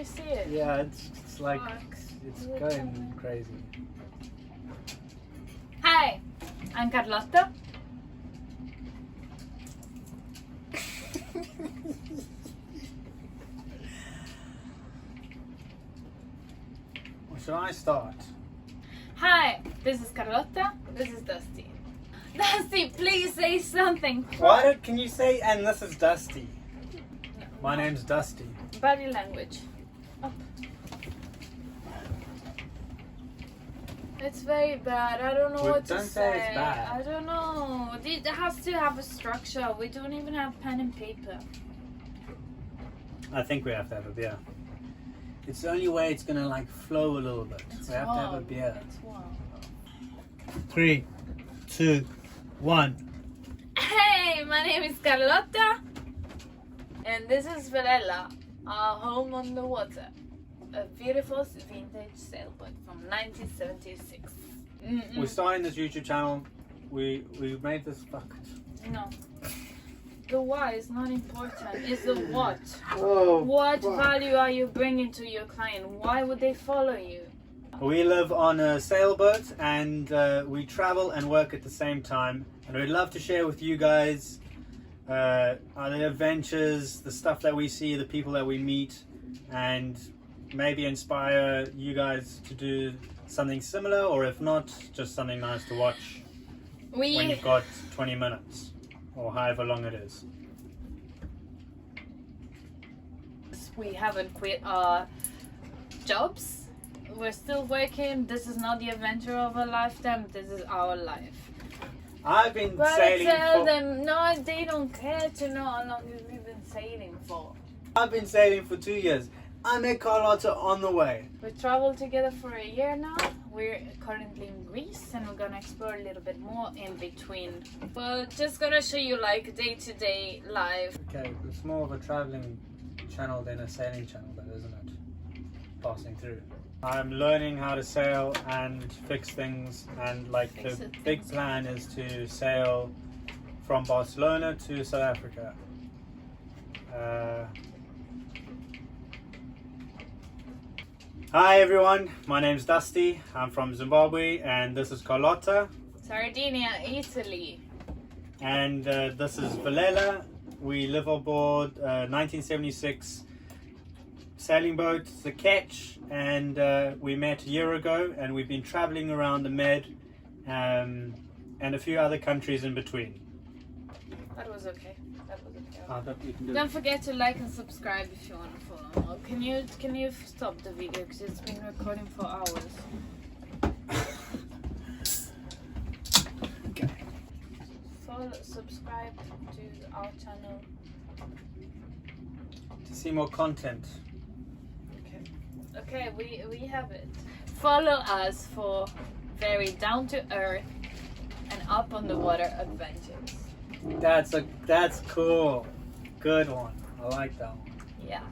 you see it? Yeah, it's like, Fuck. it's going crazy. Hi, I'm Carlotta. Well, should I start? Hi, this is Carlotta. This is Dusty. Dusty, please say something. Can you say, and this is Dusty? My name's Dusty. Body language. Up. It's very bad. I don't know Well, what to don't say it's bad. I don't know. It has to have a structure. We don't even have pen and paper. I think we have to have a beer. It's the only way it's gonna like flow a little bit. We have to have a beer. It's warm. 3, 2, 1. Hey, my name is Carlotta. And this is Varela, our home on the water. A beautiful vintage sailboat from 1976. We're starting this YouTube channel. We made this No. The why is not important. It's the what. Oh, What value are you bringing to your client? Why would they follow you? We live on a sailboat and we travel and work at the same time. And we'd love to share with you guys our adventures, the stuff that we see, the people that we meet, and maybe inspire you guys to do something similar, or if not, just something nice to watch when you've got 20 minutes or however long it is. We haven't quit our jobs. We're still working. This is not the adventure of a lifetime. This is our life. I've been But sailing tell them, no, they don't care to know how long we've been sailing for. I've been sailing for 2 years. I met Carlotta on the way. We traveled together for a year now. We're currently in Greece and we're gonna explore a little bit more in between. But just gonna show you like day-to-day life. Okay, it's more of a traveling channel than a sailing channel, though, isn't it? Passing through. I'm learning how to sail and fix things, and like the big plan is to sail from Barcelona to South Africa. Hi everyone, my name's Dusty. I'm from Zimbabwe, and this is Carlotta. Sardinia, Italy. And this is Varela. We live aboard 1976 sailing boat, the Ketch, and we met a year ago, and we've been traveling around the Med and a few other countries in between. That was okay. That was okay. You can do Don't forget to like and subscribe if you want to follow more. Can you stop the video because it's been recording for hours. Okay. Subscribe to our channel. To see more content. Okay, we have it. Follow us for very down to earth and up on the water adventures. That's cool. Good one. I like that one. Yeah.